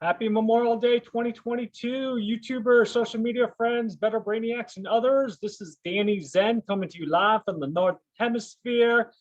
Happy Memorial Day 2022, YouTuber, social media friends, Better Brainiacs, and others. This is DANNYZEN coming to you live from the Northern Hemisphere.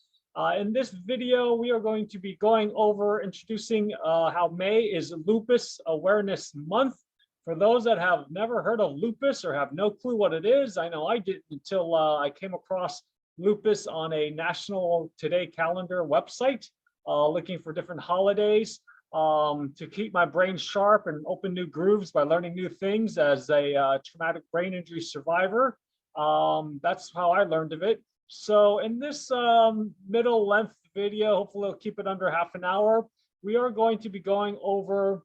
In this video, we are going to be going over introducing how May is Lupus Awareness Month. For those that have never heard of lupus or have no clue what it is, I know I didn't until I came across lupus on a National Today calendar website, looking for different holidays. To keep my brain sharp and open new grooves by learning new things as a traumatic brain injury survivor. That's how I learned of it. So in this middle length video, hopefully I'll keep it under half an hour, we are going to be going over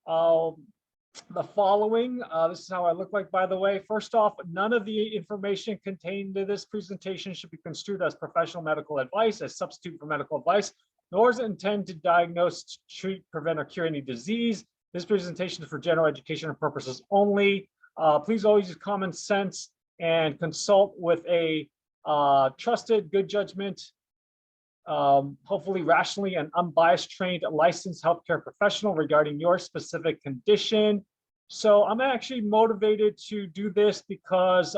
the following. This is how I look like, by the way. First off, none of the information contained in this presentation should be construed as professional medical advice, as substitute for medical advice, nor is it intended to diagnose, treat, prevent, or cure any disease. This presentation is for general educational purposes only. Please always use common sense and consult with a trusted, good judgment, hopefully rationally and unbiased trained licensed healthcare professional regarding your specific condition. So I'm actually motivated to do this because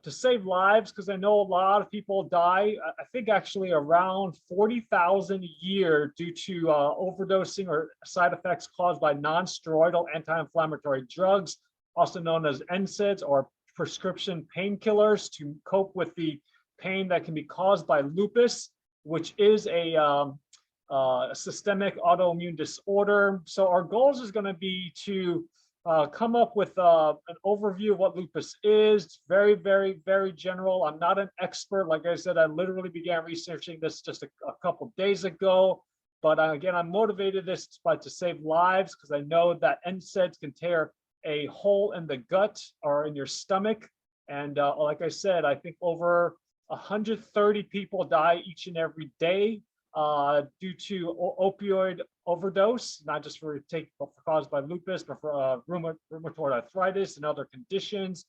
to save lives, because I know a lot of people die. I think actually around 40,000 a year due to overdosing or side effects caused by non-steroidal anti-inflammatory drugs, also known as NSAIDs or prescription painkillers, to cope with the pain that can be caused by lupus, which is a systemic autoimmune disorder. So our goals is going to be to come up with an overview of what lupus is. It's very, very, very general. I'm not an expert. Like I said, I literally began researching this just a couple days ago. But again, I'm motivated to save lives, because I know that NSAIDs can tear a hole in the gut or in your stomach. And like I said, I think over 130 people die each and every day due to opioid overdose, not just caused by lupus, but for rheumatoid arthritis and other conditions,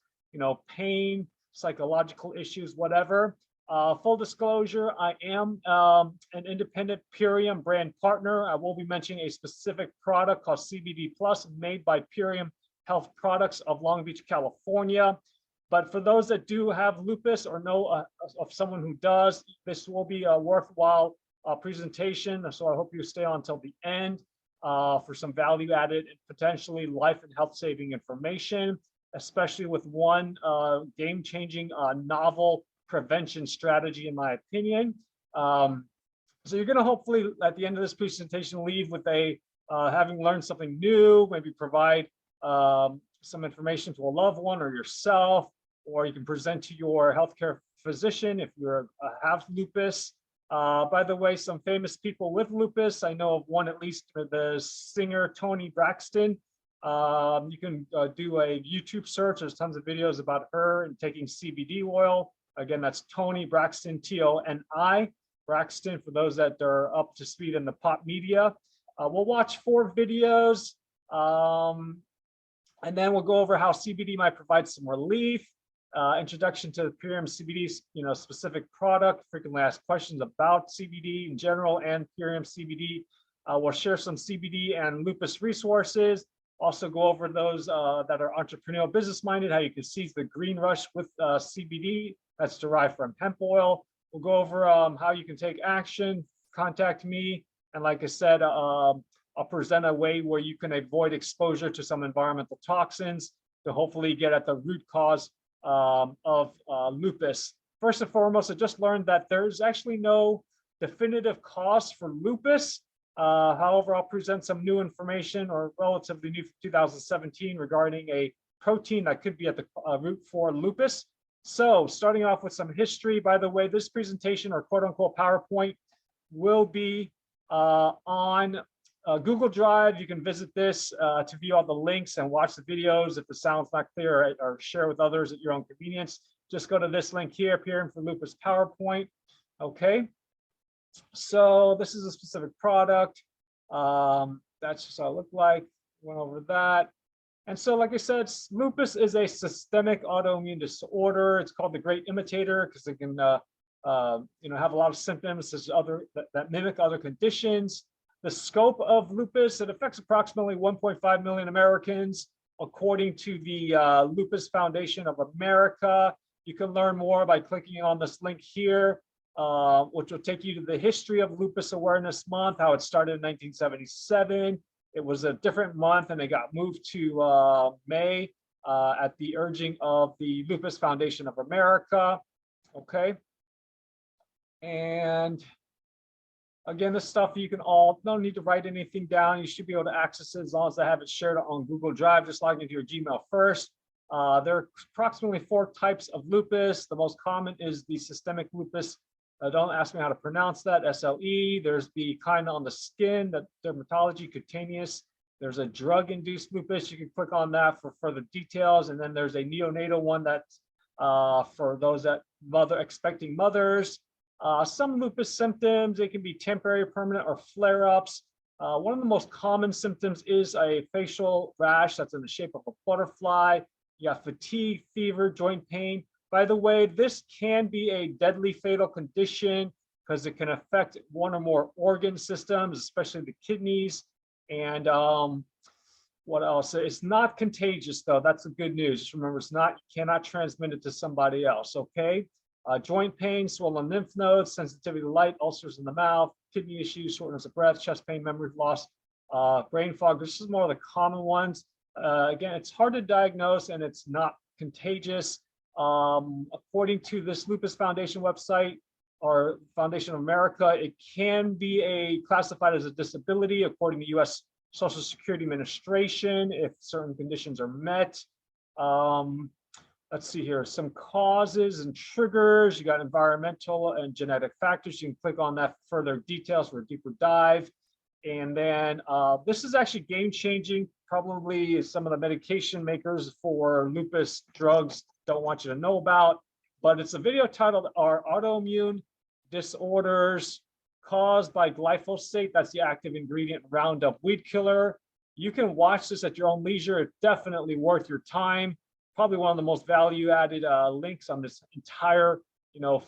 pain, psychological issues, whatever. Full disclosure, I am an independent Purium brand partner. I will be mentioning a specific product called CBD Plus, made by Purium Health Products of Long Beach, California. But for those that do have lupus or know of someone who does, this will be a worthwhile presentation. So I hope you stay on until the end for some value added and potentially life and health saving information, especially with one game changing novel prevention strategy, in my opinion. So you're going to hopefully at the end of this presentation leave with having learned something new, maybe provide some information to a loved one or yourself, or you can present to your healthcare physician if you have lupus. By the way, some famous people with lupus, I know of one at least, the singer Toni Braxton. You can do a YouTube search. There's tons of videos about her and taking CBD oil. Again, that's Toni Braxton, T-O-N-I, Braxton, for those that are up to speed in the pop media. We'll watch 4 videos, and then we'll go over how CBD might provide some relief. Introduction to the Purium's CBD, specific product, frequently asked questions about CBD in general and Purium CBD. We'll share some CBD and lupus resources. Also go over those that are entrepreneurial, business-minded, how you can seize the green rush with CBD that's derived from hemp oil. We'll go over how you can take action, contact me. And like I said, I'll present a way where you can avoid exposure to some environmental toxins to hopefully get at the root cause of lupus. First and foremost, I just learned that there's actually no definitive cause for lupus. However, I'll present some new information, or relatively new, from 2017, regarding a protein that could be at the root for lupus. So starting off with some history, by the way, this presentation, or quote unquote PowerPoint, will be on Google Drive. You can visit this to view all the links and watch the videos. If the sound's not clear, or share with others at your own convenience, just go to this link here, Purium for Lupus PowerPoint. Okay, so this is a specific product. That's just how it looked like. Went over that. And so, like I said, lupus is a systemic autoimmune disorder. It's called the great imitator because it can have a lot of symptoms that mimic other conditions. The scope of lupus, it affects approximately 1.5 million Americans, according to the Lupus Foundation of America. You can learn more by clicking on this link here, which will take you to the history of Lupus Awareness Month, how it started in 1977. It was a different month and it got moved to May at the urging of the Lupus Foundation of America. Okay. And again, this stuff you can all, don't need to write anything down. You should be able to access it as long as I have it shared on Google Drive. Just log into your Gmail first. There are approximately 4 types of lupus. The most common is the systemic lupus. Don't ask me how to pronounce that, SLE. There's the kind on the skin, the dermatology, cutaneous. There's a drug-induced lupus. You can click on that for further details. And then there's a neonatal one that's for those that expecting mothers. Some lupus symptoms, they can be temporary, permanent, or flare-ups. One of the most common symptoms is a facial rash that's in the shape of a butterfly. You have fatigue, fever, joint pain. By the way, this can be a deadly fatal condition because it can affect one or more organ systems, especially the kidneys. And what else? It's not contagious, though. That's the good news. Just remember, it's not, you cannot transmit it to somebody else, okay? Joint pain, swollen lymph nodes, sensitivity to light, ulcers in the mouth, kidney issues, shortness of breath, chest pain, memory loss, brain fog. This is more of the common ones. Again, it's hard to diagnose and it's not contagious. According to this Lupus Foundation website or Foundation of America, it can be classified as a disability according to U.S. Social Security Administration if certain conditions are met. Let's see here, some causes and triggers. You got environmental and genetic factors. You can click on that for further details for a deeper dive. And then this is actually game-changing. Probably some of the medication makers for lupus drugs don't want you to know about, but it's a video titled "Are Autoimmune Disorders Caused by Glyphosate?" That's the active ingredient Roundup weed killer. You can watch this at your own leisure. It's definitely worth your time. Probably one of the most value-added links on this entire,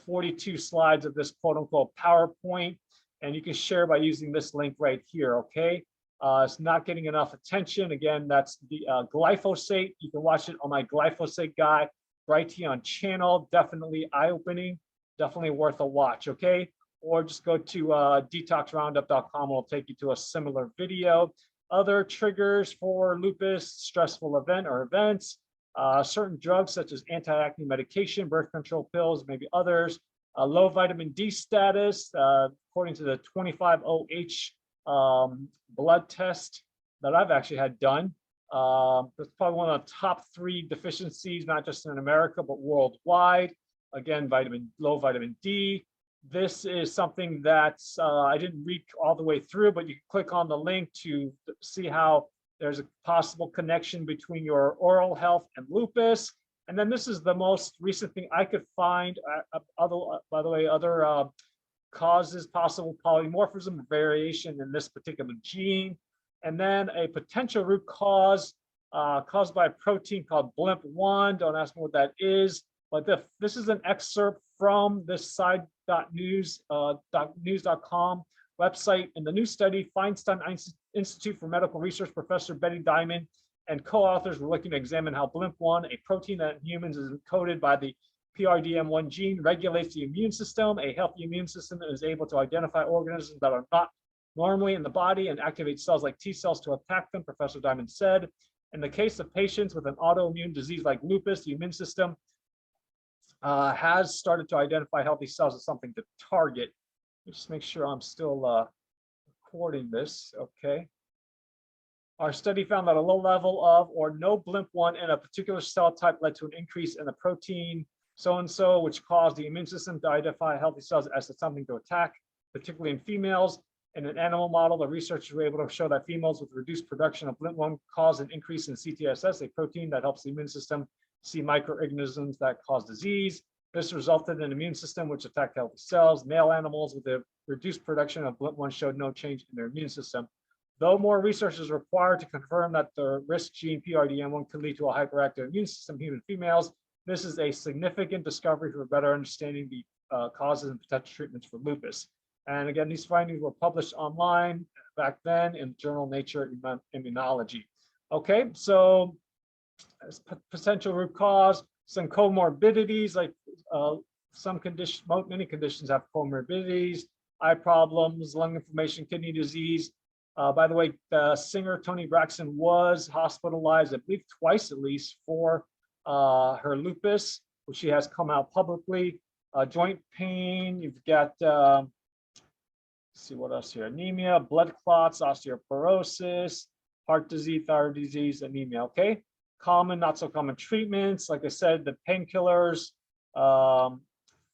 42 slides of this quote-unquote PowerPoint. And you can share by using this link right here, okay? It's not getting enough attention. Again, that's the glyphosate. You can watch it on my glyphosate guy right here on channel. Definitely eye-opening, definitely worth a watch, okay? Or just go to detoxroundup.com. It'll take you to a similar video. Other triggers for lupus, stressful event or events, certain drugs such as anti-acne medication, birth control pills, maybe others, low vitamin D status, according to the 25OH blood test that I've actually had done. That's probably one of the top 3 deficiencies, not just in America, but worldwide. Again, low vitamin D. This is something that I didn't read all the way through, but you can click on the link to see how there's a possible connection between your oral health and lupus. And then this is the most recent thing I could find. By the way, other causes, possible polymorphism, variation in this particular gene. And then a potential root cause caused by a protein called BLIMP1. Don't ask me what that is, but this is an excerpt from this side.news.com website. In the new study, Feinstein Institute for Medical Research Professor Betty Diamond and co-authors were looking to examine how BLIMP1, a protein that in humans is encoded by the PRDM1 gene, regulates the immune system. A healthy immune system is able to identify organisms that are not normally in the body and activate cells like T cells to attack them, Professor Diamond said. In the case of patients with an autoimmune disease like lupus, the immune system has started to identify healthy cells as something to target. Just make sure I'm still recording this, okay. Our study found that a low level of or no BLIMP1 in a particular cell type led to an increase in the protein so-and-so, which caused the immune system to identify healthy cells as something to attack, particularly in females. In an animal model, the researchers were able to show that females with reduced production of BLIMP1 cause an increase in CTSS, a protein that helps the immune system see microorganisms that cause disease. This resulted in an immune system which attacked healthy cells. Male animals with the reduced production of BLIMP1 showed no change in their immune system. Though more research is required to confirm that the risk gene PRDM1 could lead to a hyperactive immune system in human females, this is a significant discovery for better understanding the causes and potential treatments for lupus. And again, these findings were published online back then in journal Nature Immunology. Okay, so potential root cause, some comorbidities, like many conditions have comorbidities, eye problems, lung inflammation, kidney disease. By the way, the singer Toni Braxton was hospitalized, I believe twice at least, for her lupus, which she has come out publicly. Joint pain, you've got, let's see what else here, anemia, blood clots, osteoporosis, heart disease, thyroid disease, anemia, okay? Common, not so common treatments, like I said, the painkillers,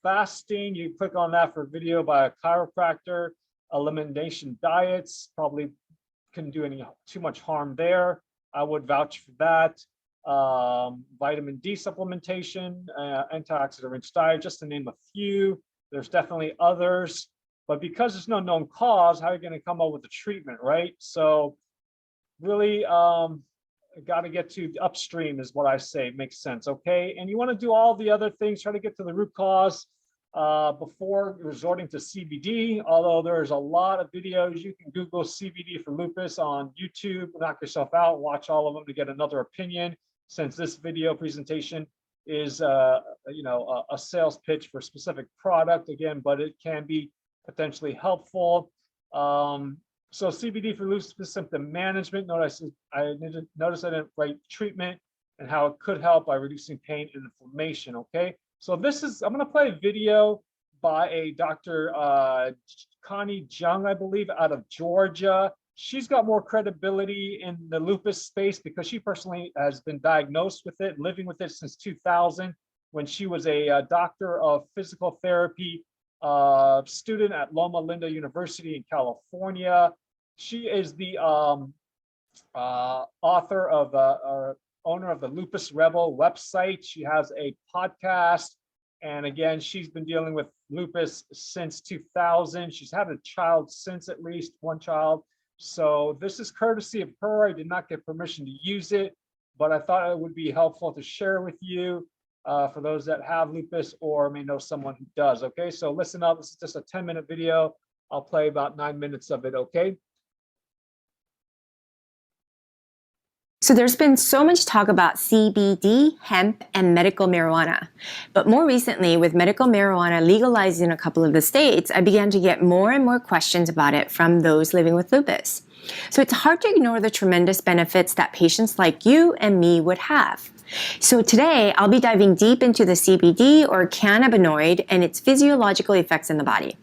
fasting, you click on that for a video by a chiropractor, elimination diets, probably couldn't do too much harm there. I would vouch for that. Vitamin D supplementation, antioxidant-rich diet, just to name a few. There's definitely others, but because there's no known cause, how are you going to come up with a treatment, right? So really, got to get to upstream is what I say. Makes sense, okay? And you want to do all the other things, try to get to the root cause before resorting to CBD, although there's a lot of videos. You can Google CBD for lupus on YouTube, knock yourself out, watch all of them to get another opinion, since this video presentation is a sales pitch for a specific product, again, but it can be potentially helpful. So CBD for lupus symptom management. Notice I didn't write treatment and how it could help by reducing pain and inflammation. Okay, so I'm going to play a video by a Dr. Connie Jung, I believe, out of Georgia. She's got more credibility in the lupus space because she personally has been diagnosed with it, living with it since 2000, when she was a doctor of physical therapy student at Loma Linda University in California. She is the author of or owner of the Lupus Rebel website. She has a podcast, and again, she's been dealing with lupus since 2000. She's had a child since, at least one child. So this is courtesy of her. I did not get permission to use it, but I thought it would be helpful to share with you for those that have lupus or may know someone who does. Okay, so listen up. This is just a 10-minute video. I'll play about 9 minutes of it, okay? So there's been so much talk about CBD, hemp, and medical marijuana. But more recently, with medical marijuana legalized in a couple of the states, I began to get more and more questions about it from those living with lupus. So it's hard to ignore the tremendous benefits that patients like you and me would have. So today, I'll be diving deep into the CBD or cannabinoid and its physiological effects in the body.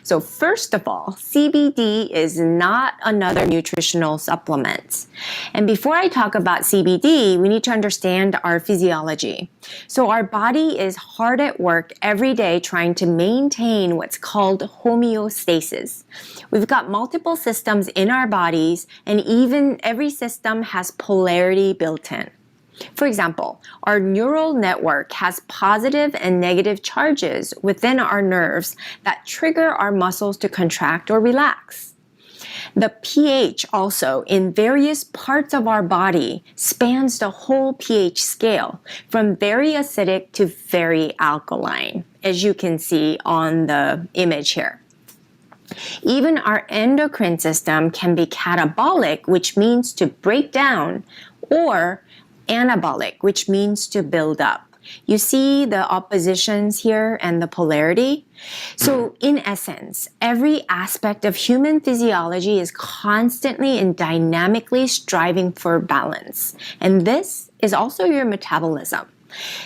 So first of all, CBD is not another nutritional supplement. And before I talk about CBD, we need to understand our physiology. So our body is hard at work every day trying to maintain what's called homeostasis. We've got multiple systems in our bodies, and even every system has polarity built in. For example, our neural network has positive and negative charges within our nerves that trigger our muscles to contract or relax. The pH also in various parts of our body spans the whole pH scale, from very acidic to very alkaline, as you can see on the image here. Even our endocrine system can be catabolic, which means to break down, or anabolic, which means to build up. You see the oppositions here and the polarity? So in essence, every aspect of human physiology is constantly and dynamically striving for balance. And this is also your metabolism.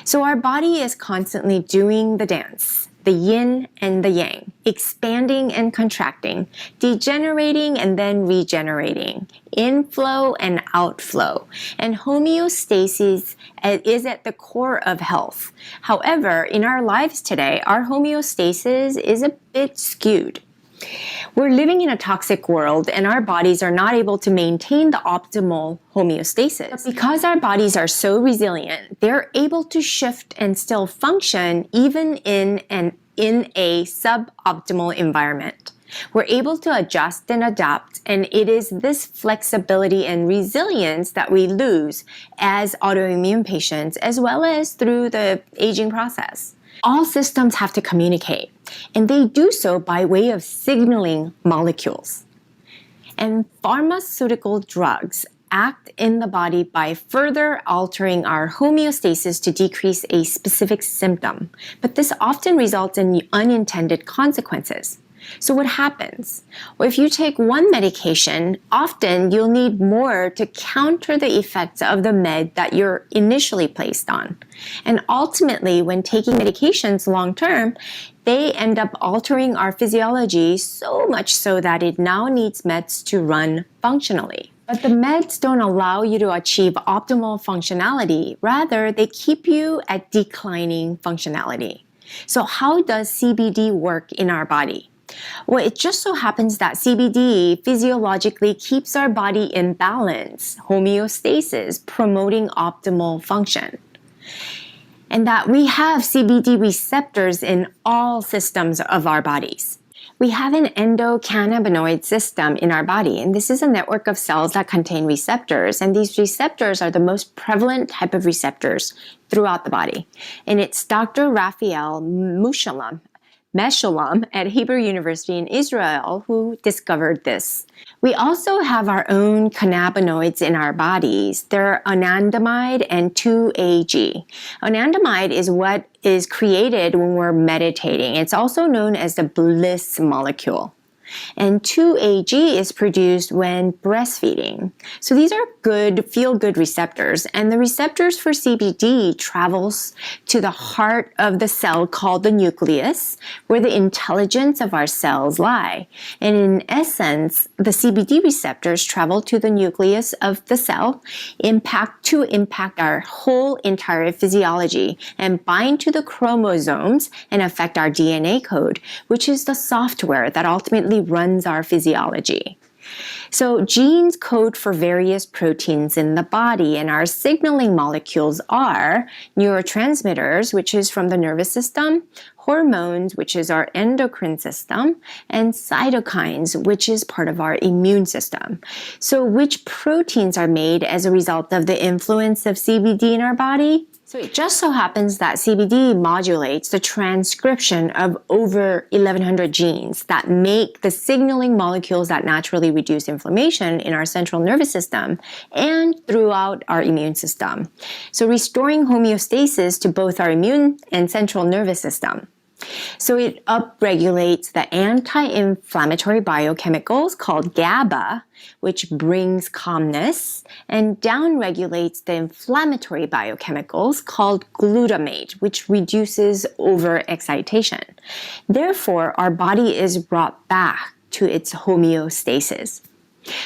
So our body is constantly doing the dance, the yin and the yang, expanding and contracting, degenerating and then regenerating, inflow and outflow. And homeostasis is at the core of health. However, in our lives today, our homeostasis is a bit skewed. We're living in a toxic world and our bodies are not able to maintain the optimal homeostasis. But because our bodies are so resilient, they're able to shift and still function even in a suboptimal environment. We're able to adjust and adapt, and it is this flexibility and resilience that we lose as autoimmune patients, as well as through the aging process. All systems have to communicate, and they do so by way of signaling molecules. And pharmaceutical drugs act in the body by further altering our homeostasis to decrease a specific symptom. But this often results in unintended consequences. So what happens? Well, if you take one medication, often you'll need more to counter the effects of the med that you're initially placed on. And ultimately, when taking medications long term, they end up altering our physiology so much so that it now needs meds to run functionally. But the meds don't allow you to achieve optimal functionality. Rather, they keep you at declining functionality. So how does CBD work in our body? Well, it just so happens that CBD physiologically keeps our body in balance, homeostasis, promoting optimal function. And that we have CBD receptors in all systems of our bodies. We have an endocannabinoid system in our body, and this is a network of cells that contain receptors, and these receptors are the most prevalent type of receptors throughout the body. And it's Dr. Raphael Mechoulam at Hebrew University in Israel who discovered this. We also have our own cannabinoids in our bodies. They're anandamide and 2-AG. Anandamide is what is created when we're meditating. It's also known as the bliss molecule. And 2-AG is produced when breastfeeding. So these are good, feel-good receptors. And the receptors for CBD travels to the heart of the cell called the nucleus, where the intelligence of our cells lie. And in essence, the CBD receptors travel to the nucleus of the cell, impact our whole entire physiology and bind to the chromosomes and affect our DNA code, which is the software that ultimately runs our physiology. So genes code for various proteins in the body, and our signaling molecules are neurotransmitters, which is from the nervous system, hormones, which is our endocrine system, and cytokines, which is part of our immune system. So which proteins are made as a result of the influence of CBD in our body? So it just so happens that CBD modulates the transcription of over 1,100 genes that make the signaling molecules that naturally reduce inflammation in our central nervous system and throughout our immune system. So restoring homeostasis to both our immune and central nervous system. So it upregulates the anti-inflammatory biochemicals called GABA, which brings calmness, and downregulates the inflammatory biochemicals called glutamate, which reduces overexcitation. Therefore, our body is brought back to its homeostasis.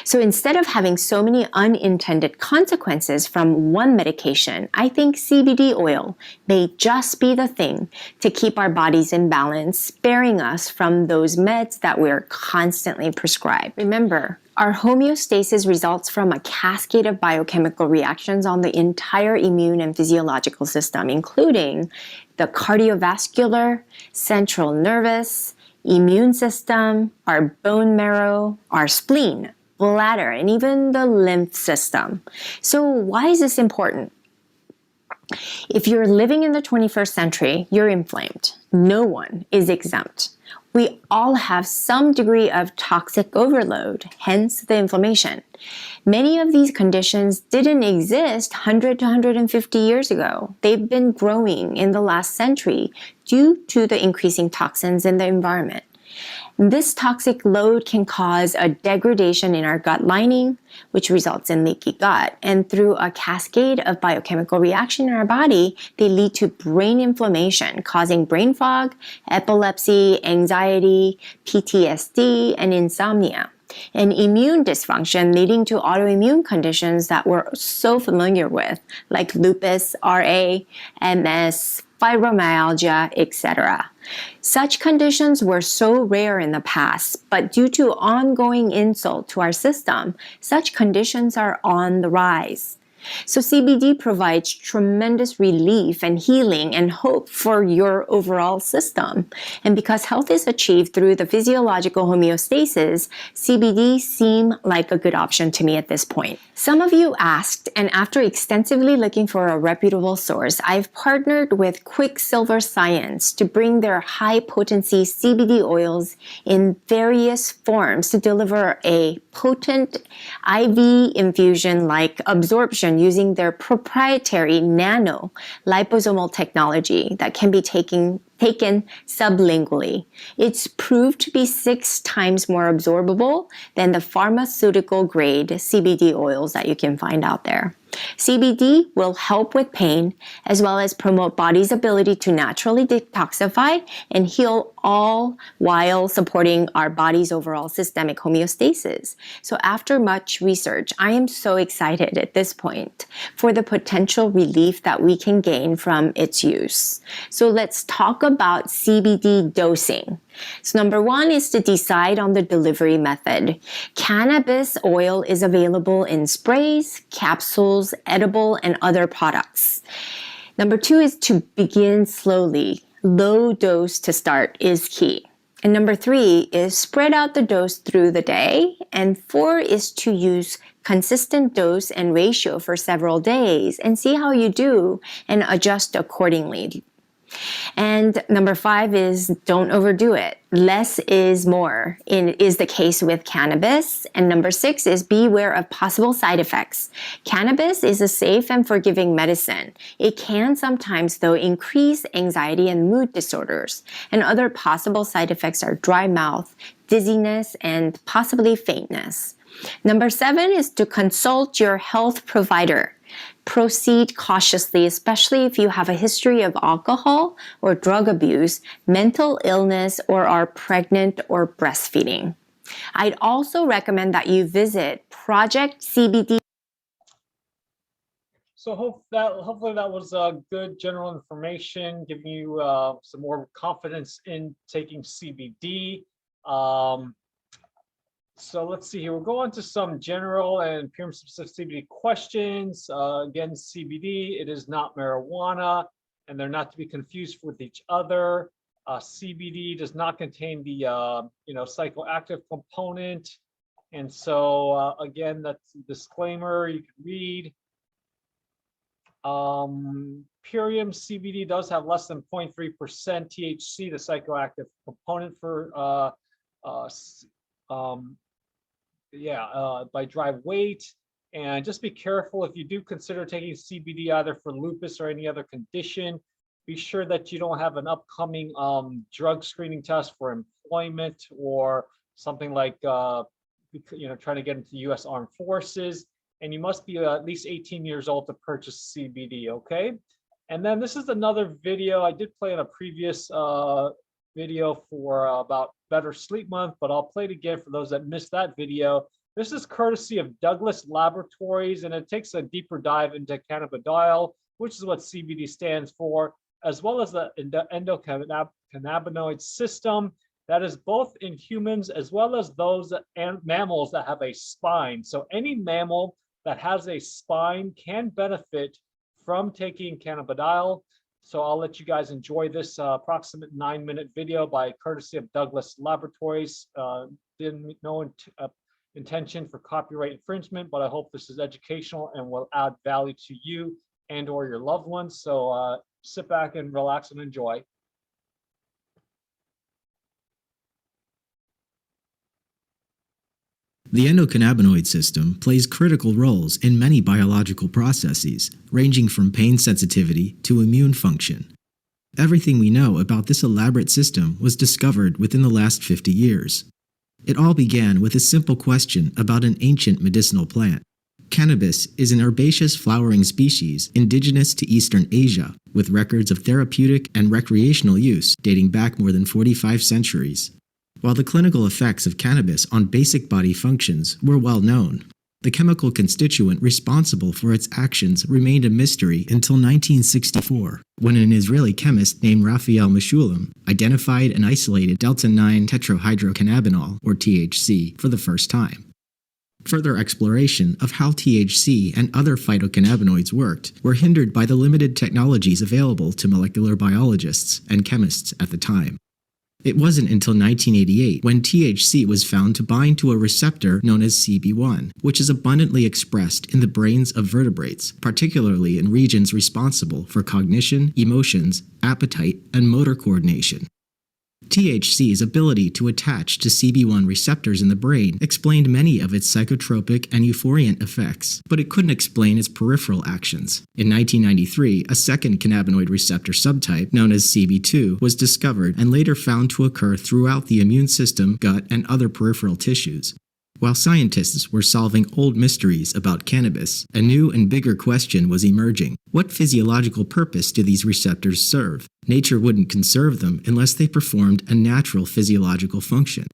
So instead of having so many unintended consequences from one medication, I think CBD oil may just be the thing to keep our bodies in balance, sparing us from those meds that we're constantly prescribed. Remember, our homeostasis results from a cascade of biochemical reactions on the entire immune and physiological system, including the cardiovascular, central nervous, immune system, our bone marrow, our spleen, bladder, and even the lymph system. So why is this important? If you're living in the 21st century, you're inflamed. No one is exempt. We all have some degree of toxic overload, hence the inflammation. Many of these conditions didn't exist 100 to 150 years ago. They've been growing in the last century due to the increasing toxins in the environment. This toxic load can cause a degradation in our gut lining, which results in leaky gut. And through a cascade of biochemical reaction in our body, they lead to brain inflammation, causing brain fog, epilepsy, anxiety, PTSD, and insomnia. And immune dysfunction leading to autoimmune conditions that we're so familiar with, like lupus, RA, MS, fibromyalgia, etc. Such conditions were so rare in the past, but due to ongoing insult to our system, such conditions are on the rise. So CBD provides tremendous relief and healing and hope for your overall system. And because health is achieved through the physiological homeostasis, CBD seemed like a good option to me at this point. Some of you asked, and after extensively looking for a reputable source, I've partnered with Quicksilver Science to bring their high-potency CBD oils in various forms to deliver a potent IV infusion-like absorption using their proprietary nano liposomal technology that can be taken sublingually. It's proved to be 6 times more absorbable than the pharmaceutical grade CBD oils that you can find out there. CBD will help with pain as well as promote body's ability to naturally detoxify and heal, all while supporting our body's overall systemic homeostasis. So after much research, I am so excited at this point for the potential relief that we can gain from its use. So let's talk about CBD dosing. So number 1 is to decide on the delivery method. Cannabis oil is available in sprays, capsules, edible, and other products. Number 2 is to begin slowly. Low dose to start is key. And number 3 is spread out the dose through the day. And 4 is to use consistent dose and ratio for several days and see how you do and adjust accordingly. And number 5 is don't overdo it. Less is more is the case with cannabis. And number 6 is beware of possible side effects. Cannabis is a safe and forgiving medicine. It can sometimes, though, increase anxiety and mood disorders. And other possible side effects are dry mouth, dizziness, and possibly faintness. Number 7 is to consult your health provider. Proceed cautiously, especially if you have a history of alcohol or drug abuse, mental illness, or are pregnant or breastfeeding. I'd also recommend that you visit Project CBD. So hopefully that was good general information, giving you some more confidence in taking CBD. So let's see here. We'll go on to some general and PURIUM specific CBD questions. Again, CBD, it is not marijuana, and they're not to be confused with each other. CBD does not contain the psychoactive component, and so again, that's a disclaimer you can read. PURIUM CBD does have less than 0.3% THC, the psychoactive component for by dry weight. And just be careful if you do consider taking CBD either for lupus or any other condition. Be sure that you don't have an upcoming drug screening test for employment or something like trying to get into the U.S. Armed Forces. And you must be at least 18 years old to purchase CBD. Okay. And then this is another video I did play in a previous video for about Better Sleep Month, but I'll play it again for those that missed that video. This is courtesy of Douglas Laboratories, and it takes a deeper dive into cannabidiol, which is what CBD stands for, as well as the endocannabinoid system that is both in humans as well as those and mammals that have a spine. So any mammal that has a spine can benefit from taking cannabidiol. So I'll let you guys enjoy this approximate 9-minute video by courtesy of Douglas Laboratories. No intention for copyright infringement, but I hope this is educational and will add value to you and or your loved ones. So sit back and relax and enjoy. The endocannabinoid system plays critical roles in many biological processes, ranging from pain sensitivity to immune function. Everything we know about this elaborate system was discovered within the last 50 years. It all began with a simple question about an ancient medicinal plant. Cannabis is an herbaceous flowering species indigenous to Eastern Asia, with records of therapeutic and recreational use dating back more than 45 centuries. While the clinical effects of cannabis on basic body functions were well known, the chemical constituent responsible for its actions remained a mystery until 1964, when an Israeli chemist named Raphael Mechoulam identified and isolated delta-9 tetrahydrocannabinol, or THC, for the first time. Further exploration of how THC and other phytocannabinoids worked were hindered by the limited technologies available to molecular biologists and chemists at the time. It wasn't until 1988 when THC was found to bind to a receptor known as CB1, which is abundantly expressed in the brains of vertebrates, particularly in regions responsible for cognition, emotions, appetite, and motor coordination. THC's ability to attach to CB1 receptors in the brain explained many of its psychotropic and euphoriant effects, but it couldn't explain its peripheral actions. In 1993, a second cannabinoid receptor subtype, known as CB2, was discovered and later found to occur throughout the immune system, gut, and other peripheral tissues. While scientists were solving old mysteries about cannabis, a new and bigger question was emerging. What physiological purpose do these receptors serve? Nature wouldn't conserve them unless they performed a natural physiological function.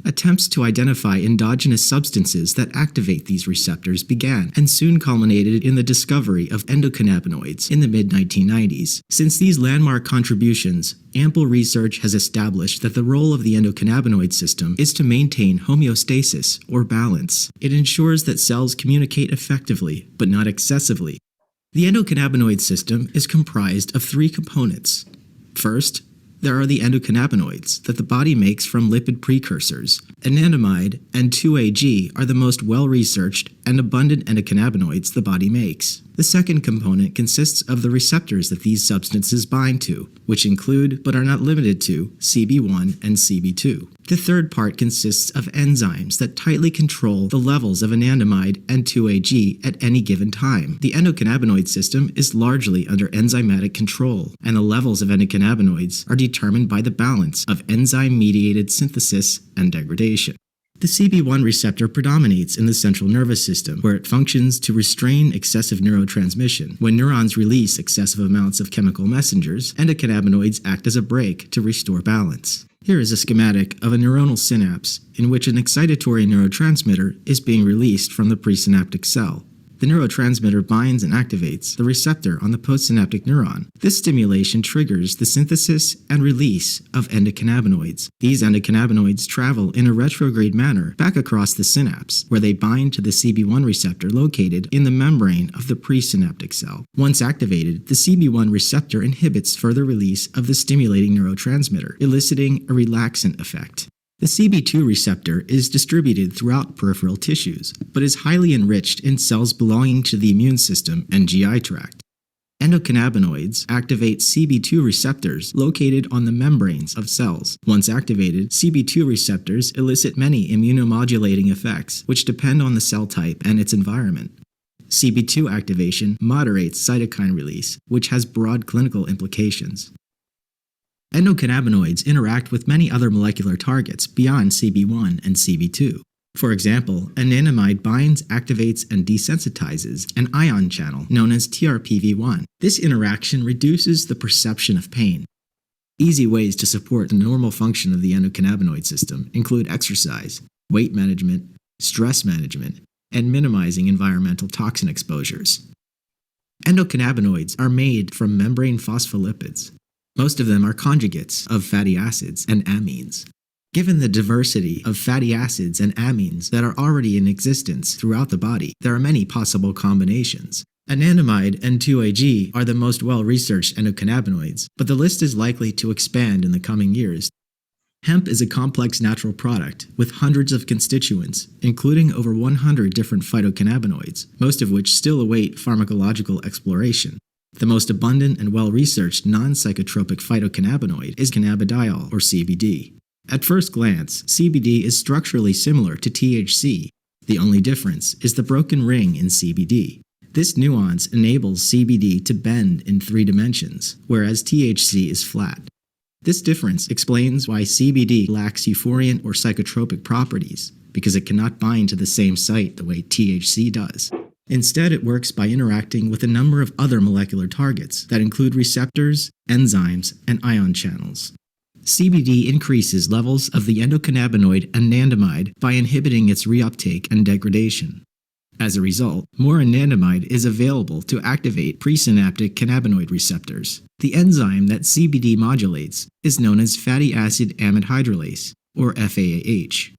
Attempts to identify endogenous substances that activate these receptors began and soon culminated in the discovery of endocannabinoids in the mid-1990s. Since these landmark contributions, ample research has established that the role of the endocannabinoid system is to maintain homeostasis, or balance. It ensures that cells communicate effectively, but not excessively. The endocannabinoid system is comprised of three components. First, there are the endocannabinoids that the body makes from lipid precursors. Anandamide and 2-AG are the most well-researched and abundant endocannabinoids the body makes. The second component consists of the receptors that these substances bind to, which include, but are not limited to, CB1 and CB2. The third part consists of enzymes that tightly control the levels of anandamide and 2-AG at any given time. The endocannabinoid system is largely under enzymatic control, and the levels of endocannabinoids are determined by the balance of enzyme-mediated synthesis and degradation. The CB1 receptor predominates in the central nervous system, where it functions to restrain excessive neurotransmission. When neurons release excessive amounts of chemical messengers, endocannabinoids act as a brake to restore balance. Here is a schematic of a neuronal synapse in which an excitatory neurotransmitter is being released from the presynaptic cell. The neurotransmitter binds and activates the receptor on the postsynaptic neuron. This stimulation triggers the synthesis and release of endocannabinoids. These endocannabinoids travel in a retrograde manner back across the synapse, where they bind to the CB1 receptor located in the membrane of the presynaptic cell. Once activated, the CB1 receptor inhibits further release of the stimulating neurotransmitter, eliciting a relaxant effect. The CB2 receptor is distributed throughout peripheral tissues, but is highly enriched in cells belonging to the immune system and GI tract. Endocannabinoids activate CB2 receptors located on the membranes of cells. Once activated, CB2 receptors elicit many immunomodulating effects, which depend on the cell type and its environment. CB2 activation moderates cytokine release, which has broad clinical implications. Endocannabinoids interact with many other molecular targets beyond CB1 and CB2. For example, anandamide binds, activates, and desensitizes an ion channel known as TRPV1. This interaction reduces the perception of pain. Easy ways to support the normal function of the endocannabinoid system include exercise, weight management, stress management, and minimizing environmental toxin exposures. Endocannabinoids are made from membrane phospholipids. Most of them are conjugates of fatty acids and amines. Given the diversity of fatty acids and amines that are already in existence throughout the body, there are many possible combinations. Anandamide and 2-AG are the most well-researched endocannabinoids, but the list is likely to expand in the coming years. Hemp is a complex natural product with hundreds of constituents, including over 100 different phytocannabinoids, most of which still await pharmacological exploration. The most abundant and well-researched non-psychotropic phytocannabinoid is cannabidiol, or CBD. At first glance, CBD is structurally similar to THC. The only difference is the broken ring in CBD. This nuance enables CBD to bend in 3 dimensions, whereas THC is flat. This difference explains why CBD lacks euphoriant or psychotropic properties, because it cannot bind to the same site the way THC does. Instead, it works by interacting with a number of other molecular targets that include receptors, enzymes, and ion channels. CBD increases levels of the endocannabinoid anandamide by inhibiting its reuptake and degradation. As a result, more anandamide is available to activate presynaptic cannabinoid receptors. The enzyme that CBD modulates is known as fatty acid amide hydrolase, or FAAH.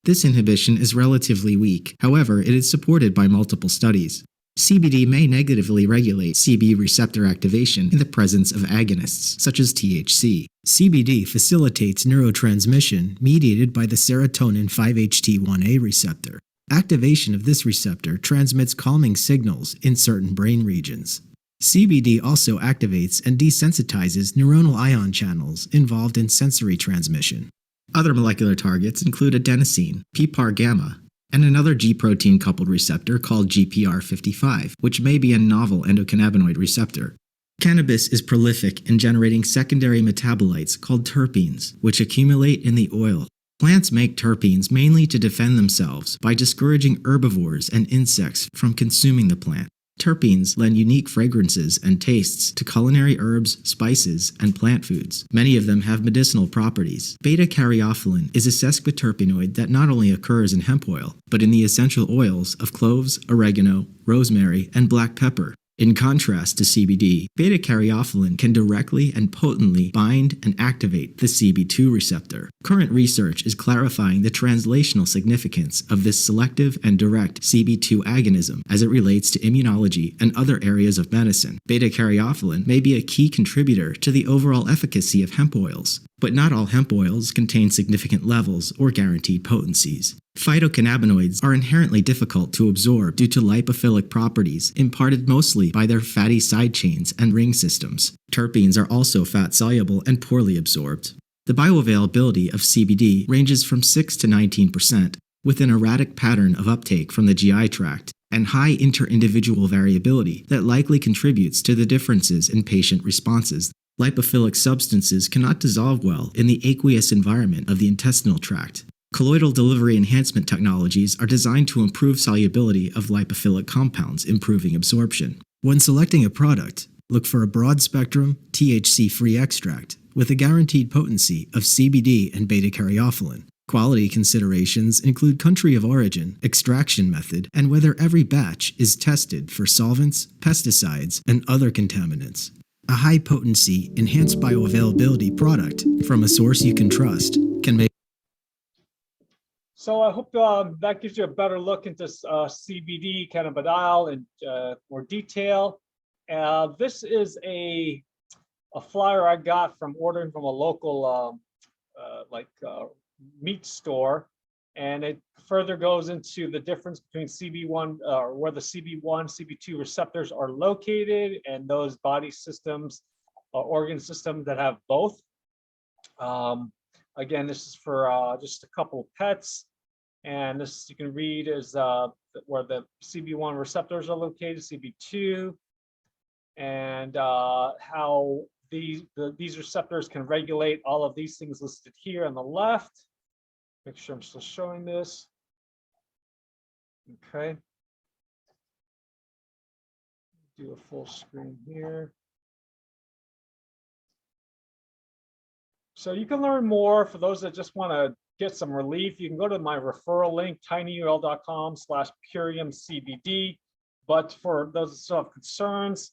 This inhibition is relatively weak, however, it is supported by multiple studies. CBD may negatively regulate CB receptor activation in the presence of agonists, such as THC. CBD facilitates neurotransmission mediated by the serotonin 5-HT1A receptor. Activation of this receptor transmits calming signals in certain brain regions. CBD also activates and desensitizes neuronal ion channels involved in sensory transmission. Other molecular targets include adenosine, PPAR-gamma, and another G-protein-coupled receptor called GPR55, which may be a novel endocannabinoid receptor. Cannabis is prolific in generating secondary metabolites called terpenes, which accumulate in the oil. Plants make terpenes mainly to defend themselves by discouraging herbivores and insects from consuming the plant. Terpenes lend unique fragrances and tastes to culinary herbs, spices, and plant foods. Many of them have medicinal properties. Beta-caryophyllene is a sesquiterpenoid that not only occurs in hemp oil, but in the essential oils of cloves, oregano, rosemary, and black pepper. In contrast to CBD, beta-caryophyllene can directly and potently bind and activate the CB2 receptor. Current research is clarifying the translational significance of this selective and direct CB2 agonism as it relates to immunology and other areas of medicine. Beta-caryophyllene may be a key contributor to the overall efficacy of hemp oils, but not all hemp oils contain significant levels or guaranteed potencies. Phytocannabinoids are inherently difficult to absorb due to lipophilic properties imparted mostly by their fatty side chains and ring systems. Terpenes are also fat-soluble and poorly absorbed. The bioavailability of CBD ranges from 6 to 19%, with an erratic pattern of uptake from the GI tract and high inter-individual variability that likely contributes to the differences in patient responses. Lipophilic substances cannot dissolve well in the aqueous environment of the intestinal tract. Colloidal delivery enhancement technologies are designed to improve solubility of lipophilic compounds, improving absorption. When selecting a product, look for a broad-spectrum, THC-free extract with a guaranteed potency of CBD and beta-caryophyllene. Quality considerations include country of origin, extraction method, and whether every batch is tested for solvents, pesticides, and other contaminants. A high-potency, enhanced bioavailability product from a source you can trust can make. So I hope that gives you a better look into CBD, cannabidiol, in more detail. This is a flyer I got from ordering from a local meat store, and it further goes into the difference between CB1 or where the CB1, CB2 receptors are located, and those body systems, organ systems that have both. Again, this is for just a couple of pets, and this you can read is where the CB1 receptors are located, CB2, and how these receptors can regulate all of these things listed here on the left. Make sure I'm still showing this. Okay. Do a full screen here. So you can learn more. For those that just want to get some relief, you can go to my referral link, tinyurl.com/PURIUM'S. But for those that still have concerns,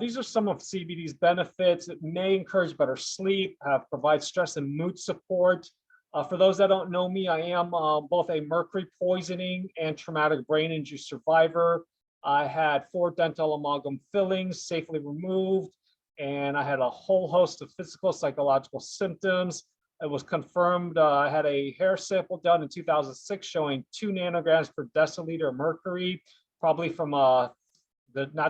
these are some of CBD's benefits. It may encourage better sleep, provide stress and mood support. For those that don't know me, I am both a mercury poisoning and traumatic brain injury survivor. I had 4 dental amalgam fillings safely removed, and I had a whole host of physical, psychological symptoms. It was confirmed. I had a hair sample done in 2006 showing 2 nanograms per deciliter of mercury, probably from not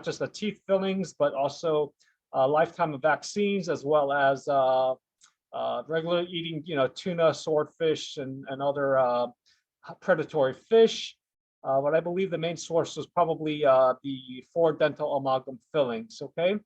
just the teeth fillings, but also a lifetime of vaccines, as well as regular eating, tuna, swordfish, and other predatory fish. But I believe the main source was probably the 4 dental amalgam fillings. Okay,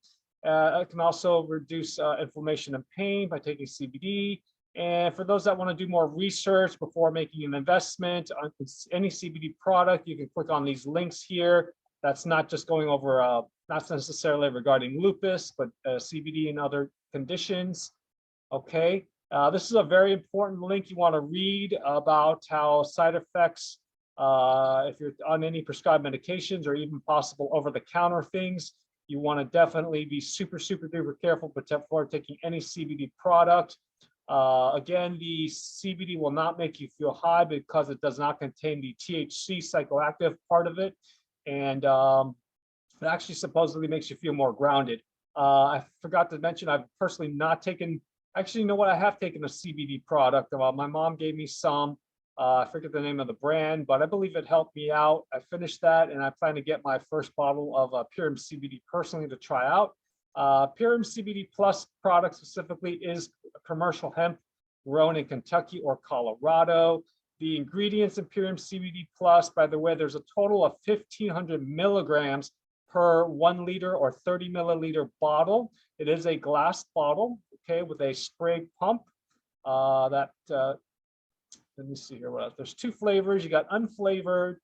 it can also reduce inflammation and pain by taking CBD. And for those that want to do more research before making an investment on any CBD product, you can click on these links here. That's not just going over, not necessarily regarding lupus, but CBD and other conditions. Okay, this is a very important link you want to read about how side effects, if you're on any prescribed medications or even possible over-the-counter things, you want to definitely be super duper careful before taking any CBD product. Again, the CBD will not make you feel high because it does not contain the THC psychoactive part of it. And it actually supposedly makes you feel more grounded. I forgot to mention, I've personally not taken, actually, you know what? I have taken a CBD product. My mom gave me some. I forget the name of the brand, but I believe it helped me out. I finished that, and I plan to get my first bottle of PURIUM'S CBD personally to try out. PURIUM'S CBD Plus product specifically is commercial hemp grown in Kentucky or Colorado. The ingredients in PURIUM'S CBD Plus, by the way, there's a total of 1,500 milligrams per 1 liter or 30 milliliter bottle. It is a glass bottle, okay, with a spray pump. Let me see here what else. There's 2 flavors. You got unflavored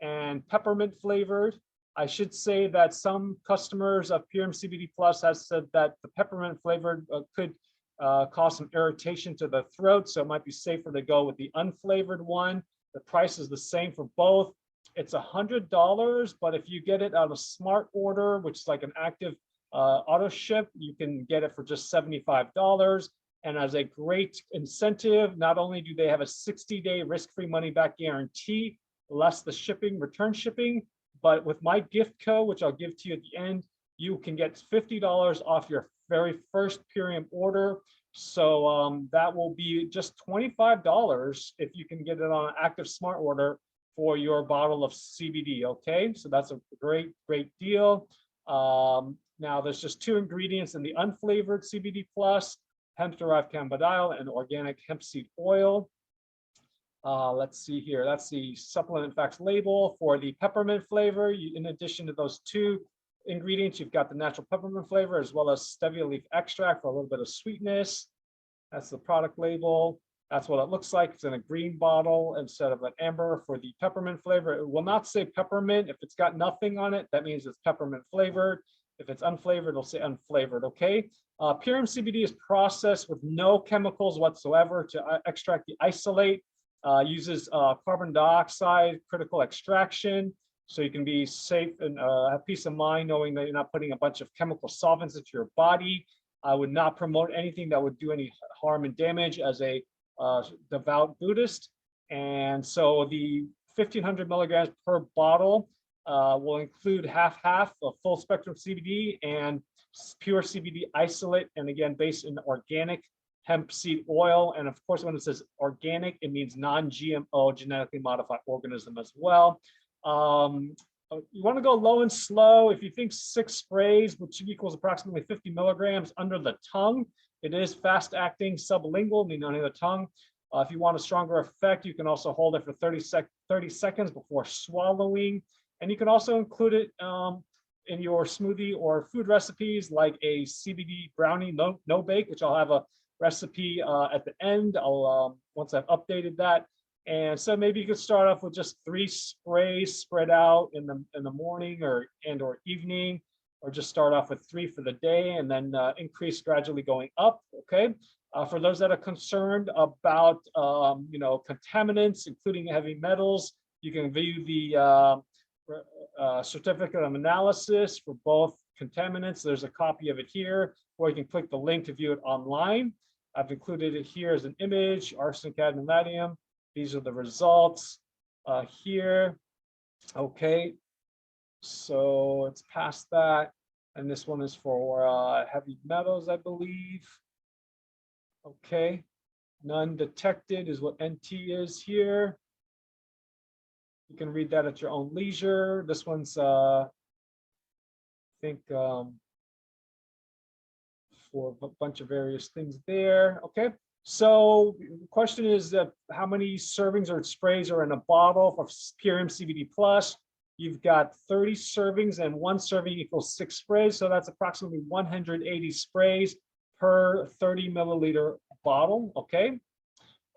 and peppermint flavored. I should say that some customers of PURIUM'S CBD Plus have said that the peppermint flavored could cause some irritation to the throat, so it might be safer to go with the unflavored one. The price is the same for both. It's $100, but if you get it on a smart order, which is like an active auto ship, you can get it for just $75. And as a great incentive, not only do they have a 60-day risk-free money-back guarantee, less the shipping, return shipping, but with my gift code, which I'll give to you at the end, you can get $50 off your very first PURIUM order. So that will be just $25 if you can get it on an active smart order for your bottle of CBD, okay? So that's a great, great deal. Now there's just 2 ingredients in the unflavored CBD Plus, hemp-derived cannabidiol and organic hemp seed oil. Let's see here, that's the supplement facts label. For the peppermint flavor, in addition to those 2 ingredients, you've got the natural peppermint flavor as well as stevia leaf extract for a little bit of sweetness. That's the product label. That's what it looks like. It's in a green bottle instead of an amber. For the peppermint flavor, it will not say peppermint. If it's got nothing on it, that means it's peppermint flavored. If it's unflavored, it'll say unflavored, okay? PURIUM'S CBD is processed with no chemicals whatsoever to extract the isolate. Uses carbon dioxide critical extraction, so you can be safe and have peace of mind knowing that you're not putting a bunch of chemical solvents into your body. I would not promote anything that would do any harm and damage as a devout Buddhist. And so the 1,500 milligrams per bottle will include half of full spectrum CBD and pure CBD isolate, and again, based in organic hemp seed oil. And of course, when it says organic, it means non-GMO, genetically modified organism as well. You want to go low and slow. If you think 6 sprays, which equals approximately 50 milligrams under the tongue, it is fast acting sublingual, meaning under the tongue. If you want a stronger effect, you can also hold it for 30 seconds before swallowing. And you can also include it in your smoothie or food recipes, like a CBD brownie no bake, which I'll have a recipe at the end. I'll once I've updated that. And so maybe you could start off with just 3 sprays spread out in the morning or evening, or just start off with 3 for the day and then increase gradually going up. Okay. For those that are concerned about contaminants, including heavy metals, you can view the certificate of analysis for both contaminants. There's a copy of it here, or you can click the link to view it online. I've included it here as an image: arsenic, cadmium, vanadium. These are the results here. Okay, so it's past that, and this one is for heavy metals, I believe. Okay, none detected is what NT is here. You can read that at your own leisure. This one's, I think, for a bunch of various things there. Okay, so the question is that how many servings or sprays are in a bottle of PURIUM'S CBD Plus? You've got 30 servings, and 1 serving equals 6 sprays. So that's approximately 180 sprays per 30 milliliter bottle. Okay.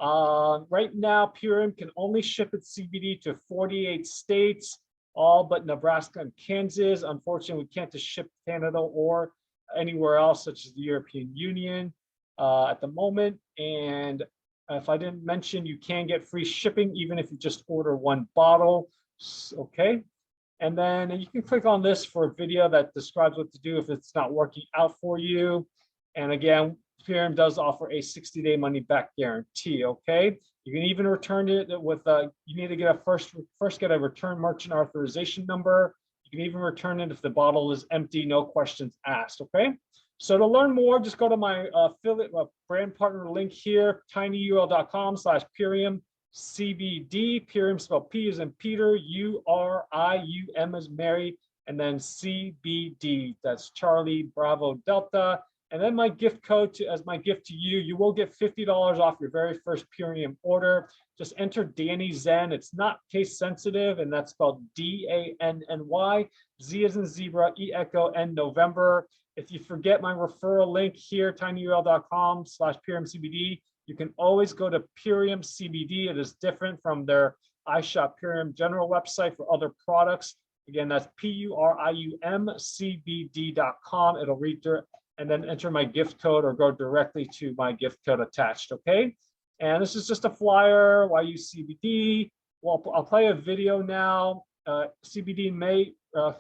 Right now, PURIUM can only ship its CBD to 48 states, all but Nebraska and Kansas. Unfortunately, we can't just ship Canada or anywhere else, such as the European Union at the moment. And if I didn't mention, you can get free shipping even if you just order 1 bottle. Okay. And then you can click on this for a video that describes what to do if it's not working out for you. And again, Purium does offer a 60-day money-back guarantee. Okay, you can even return it with you need to get a first get a return merchant authorization number. You can even return it if the bottle is empty, no questions asked. Okay, so to learn more, just go to my affiliate brand partner link here, tinyurl.com/Purium CBD. Purium spelled P as in Peter, URIUM as Mary, and then CBD. That's Charlie Bravo Delta. And then my gift code as my gift to you, you will get $50 off your very first Purium order. Just enter DANNYZEN. It's not case sensitive, and that's spelled DANNY. Z as in zebra, E echo, N November. If you forget my referral link here, tinyurl.com/PuriumCBD, you can always go to Purium CBD. It is different from their iShop Purium general website for other products. Again, that's PURIUMCBD.com. It'll read and then enter my gift code or go directly to my gift code attached, okay? And this is just a flyer, why use CBD? Well, I'll play a video now. CBD may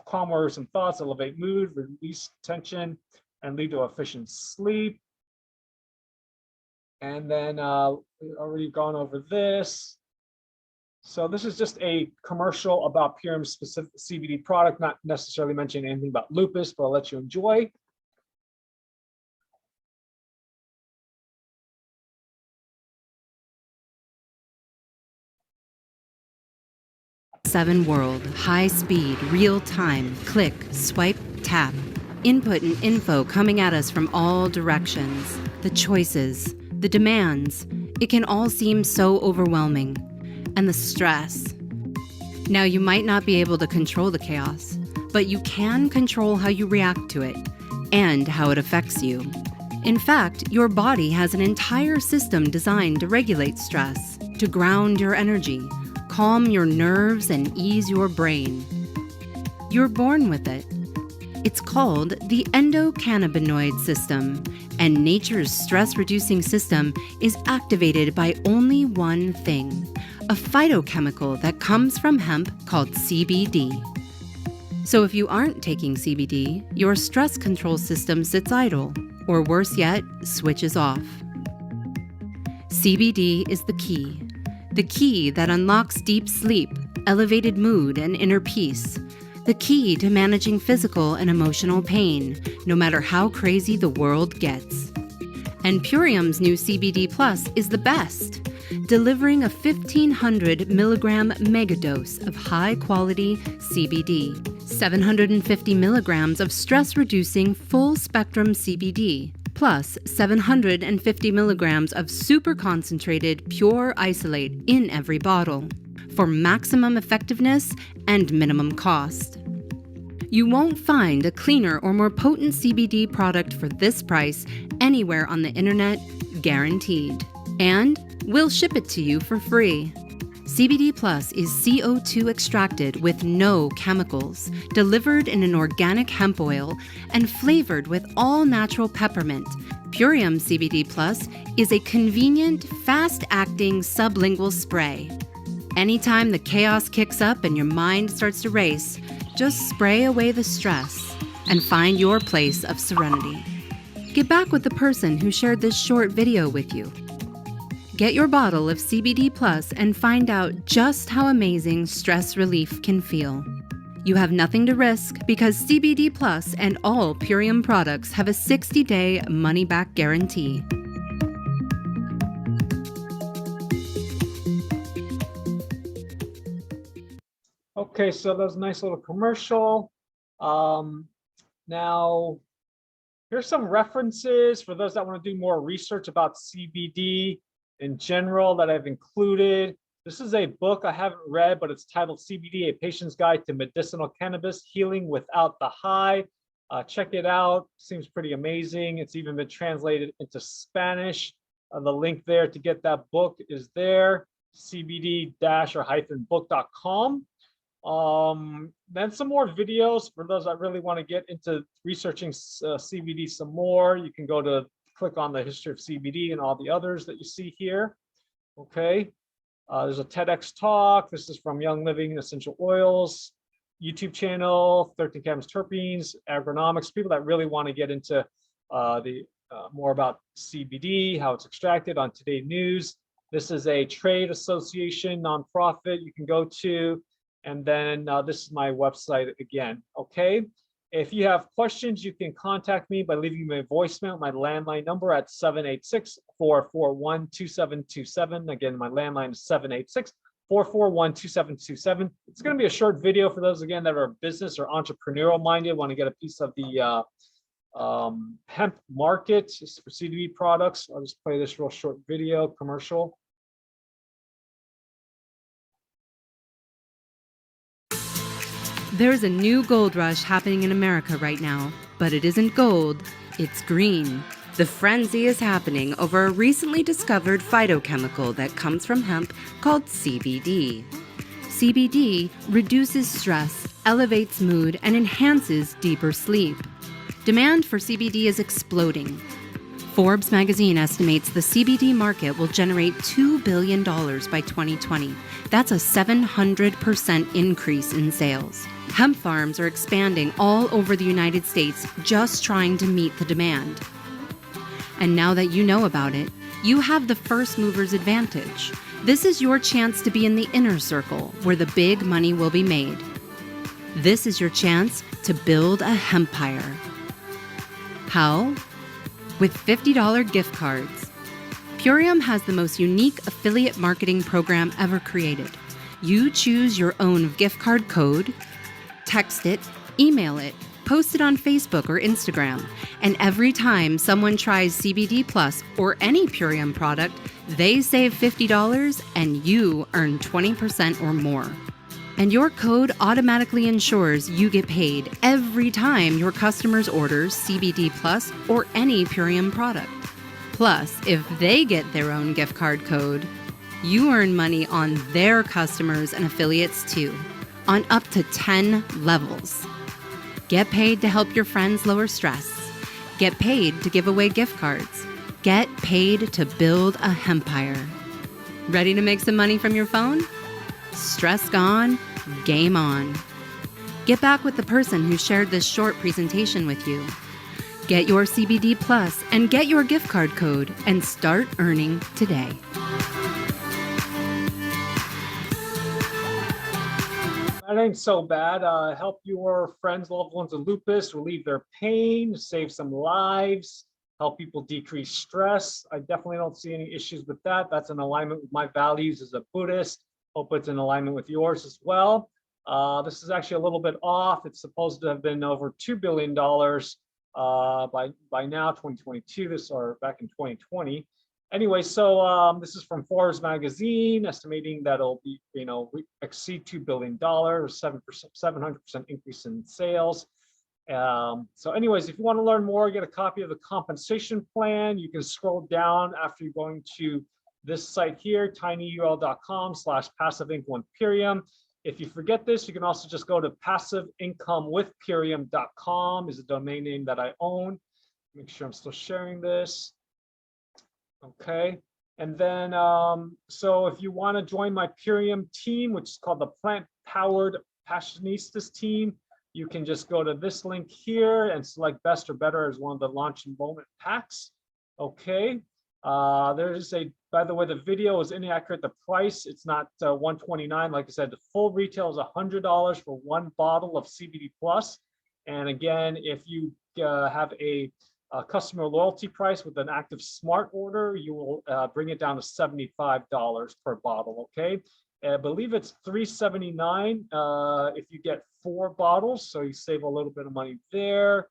calm worries and thoughts, elevate mood, release tension, and lead to efficient sleep. And then we've already gone over this. So this is just a commercial about Purium's specific CBD product, not necessarily mentioning anything about lupus, but I'll let you enjoy. Seven world, high speed, real time, click, swipe, tap. Input and info coming at us from all directions. The choices, the demands. It can all seem so overwhelming. And the stress. Now, you might not be able to control the chaos, but you can control how you react to it and how it affects you. In fact, your body has an entire system designed to regulate stress, to ground your energy, calm your nerves, and ease your brain. You're born with it. It's called the endocannabinoid system, and nature's stress-reducing system is activated by only one thing, a phytochemical that comes from hemp called CBD. So if you aren't taking CBD, your stress control system sits idle, or worse yet, switches off. CBD is the key that unlocks deep sleep, elevated mood, and inner peace. The key to managing physical and emotional pain, no matter how crazy the world gets. And Purium's new CBD Plus is the best, delivering a 1,500 milligram megadose of high-quality CBD, 750 milligrams of stress-reducing full-spectrum CBD, plus 750 milligrams of super-concentrated pure isolate in every bottle, for maximum effectiveness and minimum cost. You won't find a cleaner or more potent CBD product for this price anywhere on the internet, guaranteed. And we'll ship it to you for free. CBD Plus is CO2 extracted with no chemicals, delivered in an organic hemp oil, and flavored with all-natural peppermint. Purium CBD Plus is a convenient, fast-acting sublingual spray. Anytime the chaos kicks up and your mind starts to race, just spray away the stress and find your place of serenity. Get back with the person who shared this short video with you. Get your bottle of CBD Plus and find out just how amazing stress relief can feel. You have nothing to risk because CBD Plus and all Purium products have a 60-day money-back guarantee. Okay, so that was a nice little commercial. Now, here's some references for those that want to do more research about CBD in general that I've included. This is a book I haven't read, but it's titled CBD, A Patient's Guide to Medicinal Cannabis, Healing Without the High. Check it out. Seems pretty amazing. It's even been translated into Spanish. The link there to get that book is there, cbd-book.com. Then some more videos for those that really want to get into researching CBD some more. You can go to click on the history of CBD and all the others that you see here. Okay, there's a TEDx talk. This is from Young Living Essential Oils YouTube channel, 13 Cannabis Terpenes, agronomics, people that really want to get into the more about CBD, how it's extracted on Today News. This is a trade association, nonprofit you can go to. And then this is my website again, okay? If you have questions, you can contact me by leaving me a voicemail, my landline number at 786-441-2727. Again, my landline is 786-441-2727. It's going to be a short video for those, again, that are business or entrepreneurial minded, want to get a piece of the hemp market for CBD products. I'll just play this real short video commercial. There's a new gold rush happening in America right now, but it isn't gold, it's green. The frenzy is happening over a recently discovered phytochemical that comes from hemp called CBD. CBD reduces stress, elevates mood, and enhances deeper sleep. Demand for CBD is exploding. Forbes magazine estimates the CBD market will generate $2 billion by 2020. That's a 700% increase in sales. Hemp farms are expanding all over the United States, just trying to meet the demand. And now that you know about it, you have the first mover's advantage. This is your chance to be in the inner circle where the big money will be made. This is your chance to build a hempire. How? With $50 gift cards. Purium has the most unique affiliate marketing program ever created. You choose your own gift card code, text it, email it, post it on Facebook or Instagram, and every time someone tries CBD Plus or any Purium product, they save $50 and you earn 20% or more. And your code automatically ensures you get paid every time your customers orders CBD Plus or any Purium product. Plus, if they get their own gift card code, you earn money on their customers and affiliates too, on up to 10 levels. Get paid to help your friends lower stress. Get paid to give away gift cards. Get paid to build a hempire. Ready to make some money from your phone? Stress gone, game on. Get back with the person who shared this short presentation with you. Get your CBD Plus and get your gift card code and start earning today. That ain't so bad. Help your friends, loved ones with lupus, relieve their pain, save some lives, help people decrease stress. I definitely don't see any issues with that. That's in alignment with my values as a Buddhist. Hope it's in alignment with yours as well. This is actually a little bit off. It's supposed to have been over $2 billion by now, 2022, or back in 2020. Anyway, so this is from Forbes magazine, estimating that it'll be, exceed $2 billion, 700% increase in sales. So anyways, if you want to learn more, get a copy of the compensation plan. You can scroll down after you're going to this site here, tinyurl.com/passiveinc1purium. If you forget this, you can also just go to passiveincomewithpurium.com is a domain name that I own. Make sure I'm still sharing this. Okay. And then, so if you want to join my Purium team, which is called the Plant Powered Passionistas team, you can just go to this link here and select Best or Better as one of the launch enrollment packs. Okay. There's by the way, the video is inaccurate. The price, it's not $129. Like I said, the full retail is $100 for one bottle of CBD Plus. And again, if you have a customer loyalty price with an active smart order, you will bring it down to $75 per bottle. Okay. I believe it's $379 if you get 4 bottles. So you save a little bit of money there.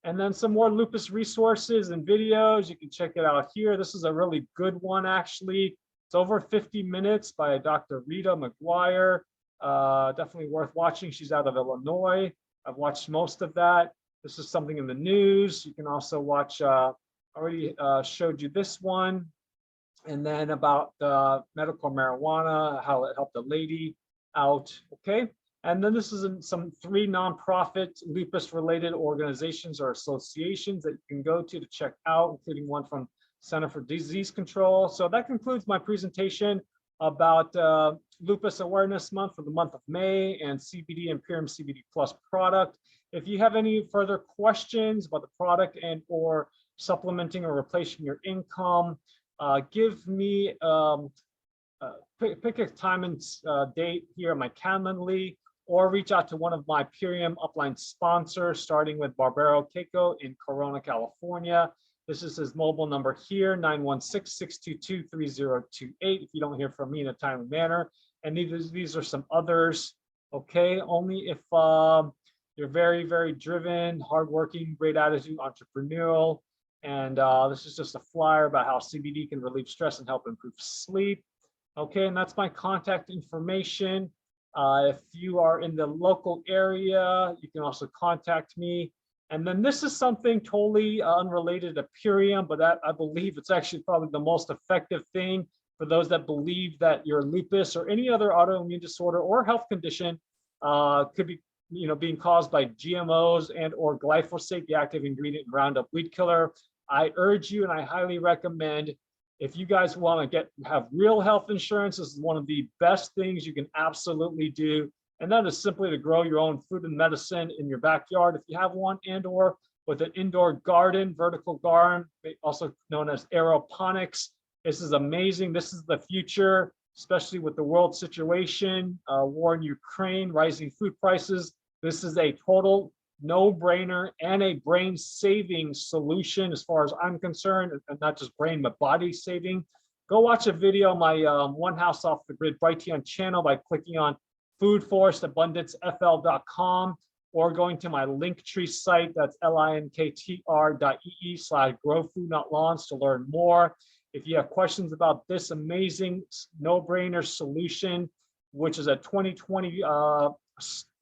And then some more lupus resources and videos. You can check it out here. This is a really good one, actually. It's over 50 minutes by Dr. Rita McGuire. Definitely worth watching. She's out of Illinois. I've watched most of that. This is something in the news. You can also watch, already showed you this one. And then about medical marijuana, how it helped a lady out, okay? And then this is some 3 nonprofit lupus-related organizations or associations that you can go to check out, including one from Center for Disease Control. So that concludes my presentation. about Lupus Awareness Month for the month of May and CBD and PURIUM CBD Plus product. If you have any further questions about the product and or supplementing or replacing your income, give me pick a time and date here on my Calendly, or reach out to one of my PURIUM upline sponsors, starting with Barbero Caico in Corona, California. This is his mobile number here, 916-622-3028, if you don't hear from me in a timely manner. And these are some others, okay? Only if you're very, very driven, hardworking, great attitude, entrepreneurial. And this is just a flyer about how CBD can relieve stress and help improve sleep. Okay, and that's my contact information. If you are in the local area, you can also contact me. And then this is something totally unrelated to PURIUM, but I believe it's actually probably the most effective thing for those that believe that your lupus or any other autoimmune disorder or health condition could be, being caused by GMOs and or glyphosate, the active ingredient in Roundup weed killer. I urge you and I highly recommend, if you guys want to have real health insurance, this is one of the best things you can absolutely do. And that is simply to grow your own food and medicine in your backyard, if you have one, and or with an indoor garden, vertical garden, also known as aeroponics. This is amazing. This is the future, especially with the world situation, war in Ukraine, rising food prices. This is a total no-brainer and a brain-saving solution as far as I'm concerned, and not just brain, but body saving. Go watch a video on my One House Off the Grid Brighteon channel by clicking on foodforestabundancefl.com or going to my Linktree site, that's linktr.ee/growfoodnotlawns to learn more. If you have questions about this amazing no-brainer solution, which is a 2020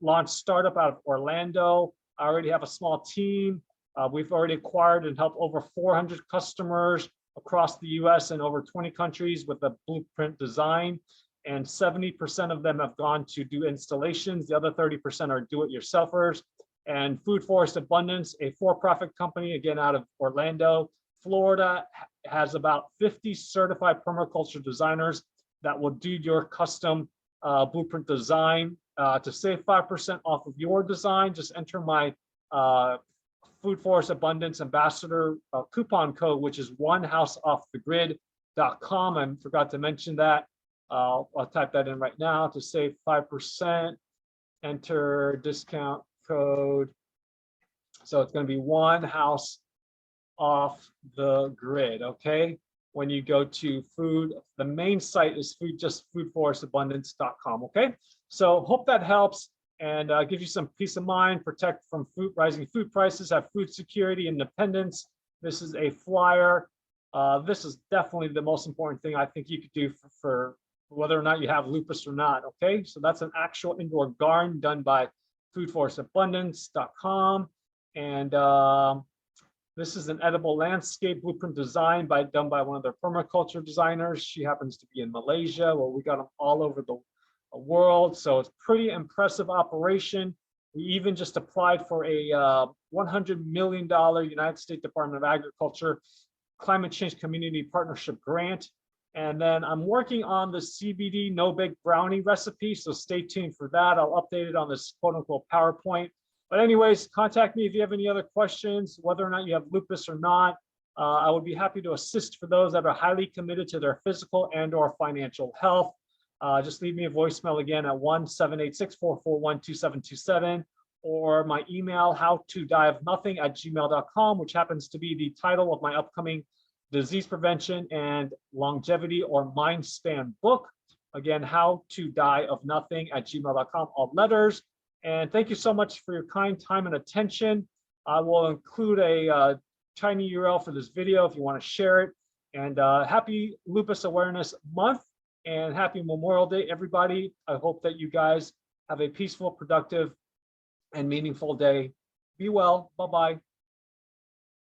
launch startup out of Orlando, I already have a small team. We've already acquired and helped over 400 customers across the US and over 20 countries with a blueprint design. And 70% of them have gone to do installations. The other 30% are do-it-yourselfers. And Food Forest Abundance, a for-profit company, again, out of Orlando, Florida, has about 50 certified permaculture designers that will do your custom blueprint design. To save 5% off of your design, just enter my Food Forest Abundance Ambassador coupon code, which is onehouseoffthegrid.com. I forgot to mention that. I'll type that in right now. To save 5%, enter discount code. So it's going to be One House Off the Grid, okay? When you go to food, the main site is foodforestabundance.com, okay? So hope that helps and gives you some peace of mind, protect from rising food prices, have food security, independence. This is a flyer. This is definitely the most important thing I think you could do for whether or not you have lupus or not, okay? So that's an actual indoor garden done by foodforestabundance.com. And this is an edible landscape blueprint design done by one of their permaculture designers. She happens to be in Malaysia, where we got them all over the world. So it's pretty impressive operation. We even just applied for a $100 million United States Department of Agriculture Climate Change Community Partnership Grant. And then I'm working on the CBD no-bake brownie recipe, so stay tuned for that. I'll update it on this quote-unquote PowerPoint. But anyways, contact me if you have any other questions, whether or not you have lupus or not. I would be happy to assist for those that are highly committed to their physical and or financial health. Just leave me a voicemail again at 1-786-441-2727, or my email, HowToDieOfNothing@gmail.com, which happens to be the title of my upcoming disease prevention and longevity or mind span book. Again, HowToDieOfNothing@gmail.com, all letters. And thank you so much for your kind time and attention. I will include a tiny URL for this video if you want to share it. And happy Lupus Awareness Month and happy Memorial Day, everybody. I hope that you guys have a peaceful, productive, and meaningful day. Be well. Bye-bye.